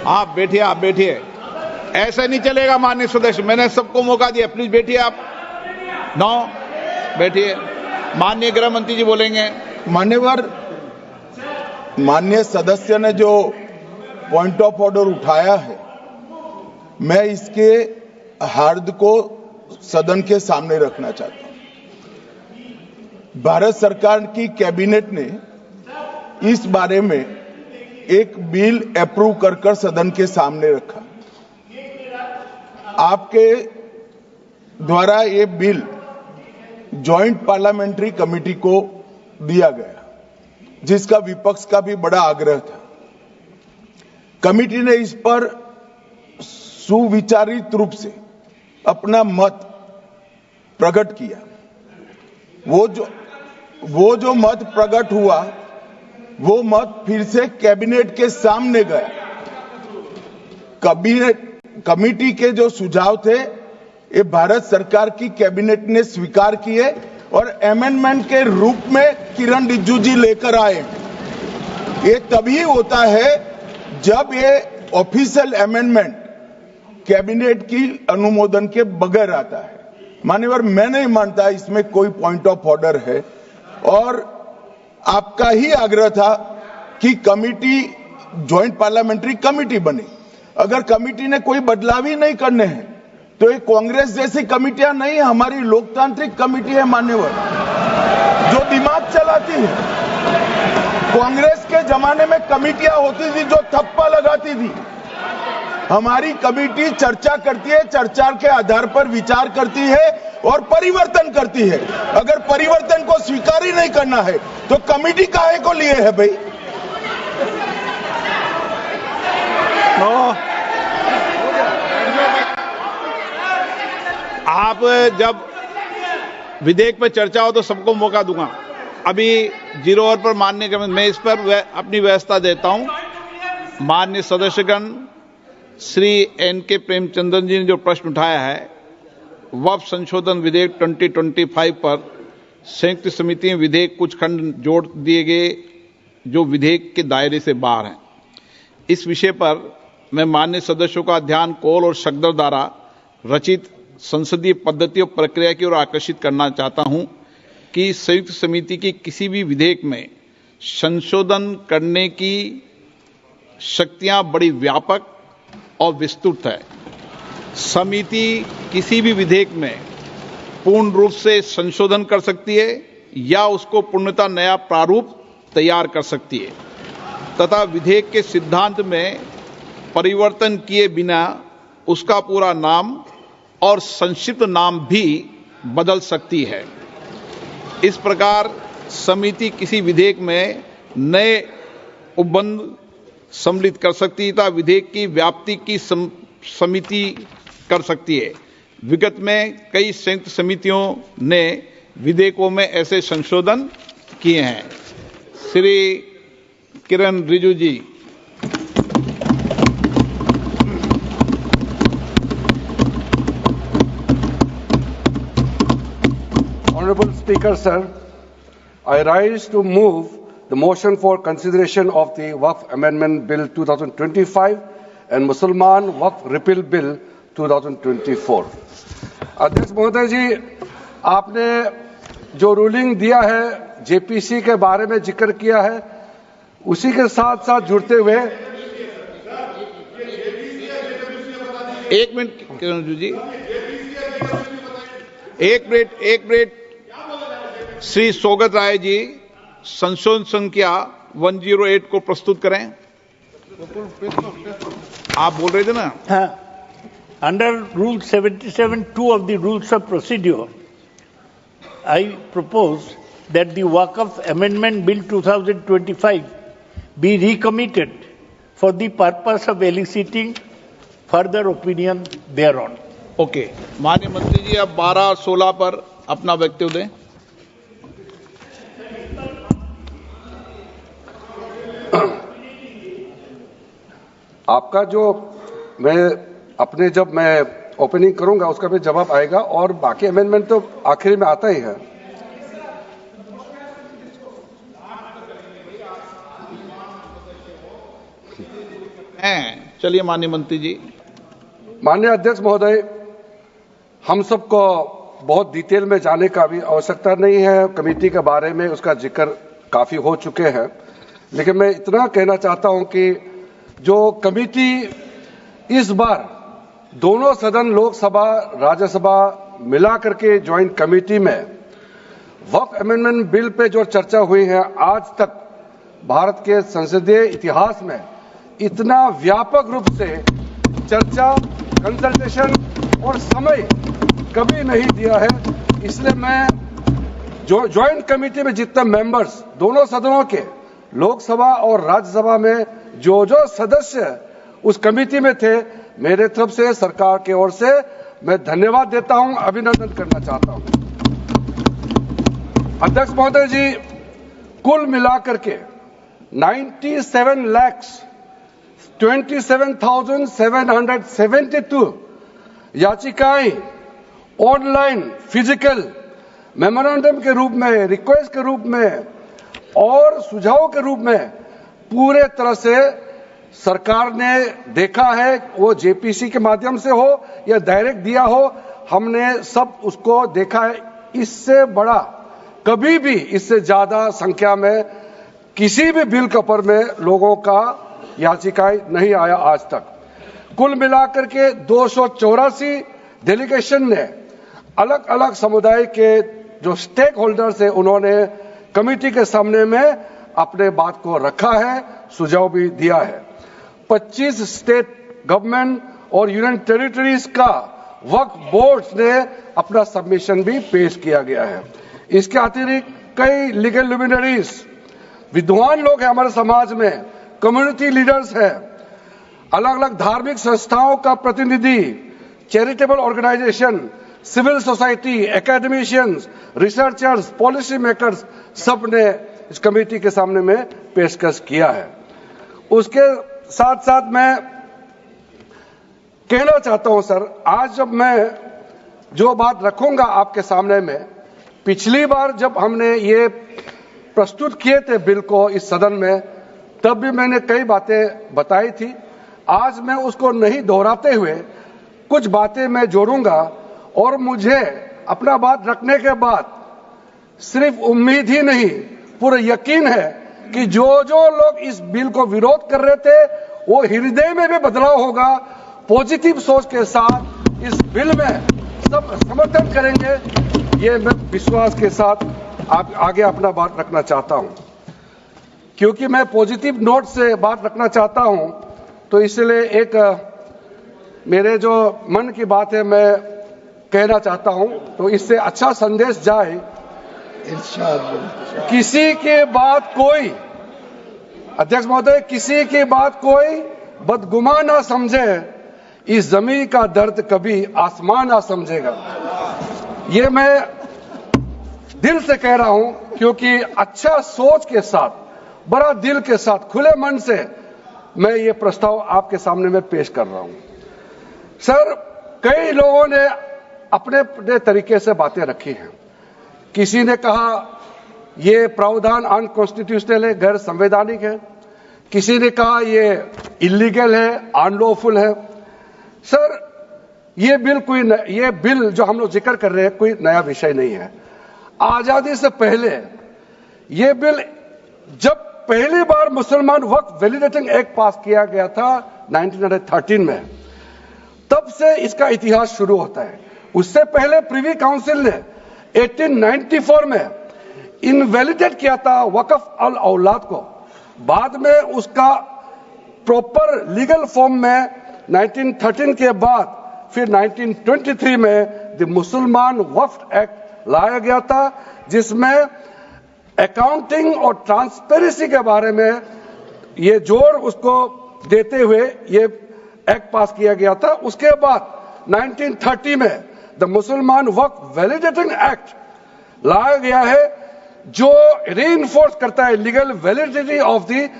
आप बैठिए। ऐसा नहीं चलेगा माननीय सदस्य, मैंने सबको मौका दिया। प्लीज बैठिए आप। नो, बैठिए। माननीय गृह मंत्री जी बोलेंगे। माननीय सदस्य ने जो पॉइंट ऑफ ऑर्डर उठाया है, मैं इसके हार्द को सदन के सामने रखना चाहता हूं। भारत सरकार की कैबिनेट ने इस बारे में एक बिल अप्रूव कर सदन के सामने रखा। आपके द्वारा ये बिल जॉइंट पार्लियामेंट्री कमेटी को दिया गया, जिसका विपक्ष का भी बड़ा आग्रह था। कमेटी ने इस पर सुविचारित रूप से अपना मत प्रकट किया। वो जो मत प्रकट हुआ, वो मत फिर से कैबिनेट के सामने गया। कमेटी के जो सुझाव थे, ये भारत सरकार की कैबिनेट ने स्वीकार किए और अमेंडमेंट के रूप में किरण रिजिजू जी लेकर आए। ये तभी होता है जब ये ऑफिशियल अमेंडमेंट कैबिनेट की अनुमोदन के बगैर आता है। मान्यवर, मैं नहीं मानता इसमें कोई पॉइंट ऑफ ऑर्डर है, और आपका ही आग्रह था कि कमेटी ज्वाइंट पार्लियामेंट्री कमेटी बने। अगर कमेटी ने कोई बदलाव ही नहीं करने हैं तो ये कांग्रेस जैसी कमेटियां नहीं, हमारी लोकतांत्रिक कमेटी है मान्यवर, जो दिमाग चलाती है। कांग्रेस के जमाने में कमेटियां होती थी जो थप्पा लगाती थी। हमारी कमेटी चर्चा करती है, चर्चा के आधार पर विचार करती है और परिवर्तन करती है। अगर परिवर्तन को स्वीकार ही नहीं करना है तो कमेटी काहे को लिए है भाई? आप जब विधेयक पर चर्चा हो तो सबको मौका दूंगा। अभी 0 ओवर पर माननीय, मैं इस पर अपनी व्यवस्था देता हूं। माननीय सदस्यगण, श्री NK प्रेमचंद्रन जी ने जो प्रश्न उठाया है, वक्फ संशोधन विधेयक 2025 पर संयुक्त समिति में विधेयक कुछ खंड जोड़ दिए गए जो विधेयक के दायरे से बाहर हैं। इस विषय पर मैं माननीय सदस्यों का ध्यान कौल और शब्द द्वारा रचित संसदीय पद्धति और प्रक्रिया की ओर आकर्षित करना चाहता हूं कि संयुक्त समिति की किसी भी विधेयक में संशोधन करने की शक्तियां बड़ी व्यापक और विस्तृत है। समिति किसी भी विधेयक में पूर्ण रूप से संशोधन कर सकती है या उसको पूर्णतः नया प्रारूप तैयार कर सकती है तथा विधेयक के सिद्धांत में परिवर्तन किए बिना उसका पूरा नाम और संक्षिप्त नाम भी बदल सकती है। इस प्रकार समिति किसी विधेयक में नए उपबंध सम्मिलित कर सकती है तथा विधेयक की व्याप्ति की समिति कर सकती है। विगत में कई संयुक्त समितियों ने विधेयकों में ऐसे संशोधन किए हैं। श्री किरण रिजिजू जी। Honorable Speaker, sir, I rise to move the motion for consideration of the Waqf Amendment Bill 2025 and Mussalman Waqf Repeal Bill 2024. अध्यक्ष महोदय जी, आपने जो रूलिंग दिया है, जेपीसी के बारे में जिक्र किया है, उसी के साथ साथ जुड़ते हुए एक मिनट किरण जी, एक मिनट श्री सौगत राय जी संशोधन संख्या 108 को प्रस्तुत करें। आप बोल रहे थे ना? हाँ। Under Rule 77(2) of the Rules of Procedure, I propose that the Waqf Amendment Bill 2025 be recommitted for the purpose of eliciting further opinion thereon. Okay, माननीय मंत्री जी अब 12 और 16 पर अपना वक्तव्य दें। आपका जो जब मैं ओपनिंग करूंगा उसका भी जवाब आएगा और बाकी अमेंडमेंट तो आखिरी में आता ही है। हैं। चलिए माननीय मंत्री जी। माननीय अध्यक्ष महोदय, हम सबको बहुत डिटेल में जाने का भी आवश्यकता नहीं है। कमेटी के बारे में उसका जिक्र काफी हो चुके हैं, लेकिन मैं इतना कहना चाहता हूं कि जो कमेटी इस बार दोनों सदन लोकसभा राज्यसभा मिला करके ज्वाइंट कमेटी में वक्फ अमेंडमेंट बिल पे जो चर्चा हुई है, आज तक भारत के संसदीय इतिहास में इतना व्यापक रूप से चर्चा, कंसल्टेशन और समय कभी नहीं दिया है। इसलिए मैं जो ज्वाइंट कमेटी में जितने मेंबर्स दोनों सदनों के लोकसभा और राज्यसभा में जो सदस्य उस कमेटी में थे, मेरे तरफ से सरकार की ओर से मैं धन्यवाद देता हूं, अभिनंदन करना चाहता हूं। अध्यक्ष महोदय जी, कुल मिलाकर के 97,27,772 याचिकाएं ऑनलाइन, फिजिकल, मेमोरेंडम के रूप में, रिक्वेस्ट के रूप में और सुझाव के रूप में पूरे तरह से सरकार ने देखा है। वो जेपीसी के माध्यम से हो या डायरेक्ट दिया हो, हमने सब उसको देखा है। इससे बड़ा कभी भी, इससे ज्यादा संख्या में किसी भी बिल के ऊपर में लोगों का याचिकाएं नहीं आया आज तक। कुल मिलाकर के 284 डेलीगेशन ने अलग अलग समुदाय के जो स्टेक होल्डर्स है, उन्होंने कमेटी के सामने में अपने बात को रखा है, सुझाव भी दिया है। 25 स्टेट गवर्नमेंट और यूनियन टेरिटरीज का वक्फ बोर्ड्स ने अपना सबमिशन भी पेश किया गया है। इसके अतिरिक्त कई लीगल लुमिनरीज, विद्वान लोग हैं हमारे समाज में, कम्युनिटी लीडर्स हैं, अलग अलग धार्मिक संस्थाओं का प्रतिनिधि, charitable organisation, civil society, academicians, researchers, policy makers, सब ने इस कमेटी के सामने में पेशकश किया है। उसके साथ साथ मैं कहना चाहता हूं सर, आज जब मैं जो बात रखूंगा आपके सामने में, पिछली बार जब हमने ये प्रस्तुत किए थे बिल को इस सदन में, तब भी मैंने कई बातें बताई थी। आज मैं उसको नहीं दोहराते हुए कुछ बातें मैं जोड़ूंगा, और मुझे अपना बात रखने के बाद सिर्फ उम्मीद ही नहीं, पूरा यकीन है कि जो लोग इस बिल को विरोध कर रहे थे, वो हृदय में भी बदलाव होगा। पॉजिटिव सोच के साथ इस बिल में सब समर्थन करेंगे, ये मैं विश्वास के साथ आगे अपना बात रखना चाहता हूं। क्योंकि मैं पॉजिटिव नोट से बात रखना चाहता हूं, तो इसलिए एक मेरे जो मन की बात है मैं कहना चाहता हूं, तो इससे अच्छा संदेश जाए। किसी के बात कोई, अध्यक्ष महोदय, किसी की बात कोई बदगुमान ना समझे, इस जमीन का दर्द कभी आसमान ना समझेगा। ये मैं दिल से कह रहा हूं, क्योंकि अच्छा सोच के साथ, बड़ा दिल के साथ, खुले मन से मैं ये प्रस्ताव आपके सामने में पेश कर रहा हूं। सर, कई लोगों ने अपने अपने तरीके से बातें रखी हैं। किसी ने कहा ये प्रावधान अनकॉन्स्टिट्यूशनल है, गैर संवैधानिक है। किसी ने कहा ये इलीगल है, अनलॉफुल है। सर, ये बिल जो हम लोग जिक्र कर रहे हैं कोई नया विषय नहीं है। आजादी से पहले ये बिल, जब पहली बार मुसलमान वक्फ वैलिडेटिंग एक्ट पास किया गया था 1913 में, तब से इसका इतिहास शुरू होता है। उससे पहले प्रिवी काउंसिल ने 1894 में इनवैलिडेट किया था वक्फ अल औलाद को। बाद में उसका प्रॉपर लीगल फॉर्म में 1913 के बाद फिर 1923 में द मुसलमान वक्फ एक्ट लाया गया था, जिसमें अकाउंटिंग और ट्रांसपेरेंसी के बारे में ये जोर उसको देते हुए ये एक्ट पास किया गया था। उसके बाद 1930 में द मुसलमान वक्फ वैलिडेटिंग एक्ट लाया गया है, जो रीइंफोर्स करता है लीगल वैलिडिटी ऑफ द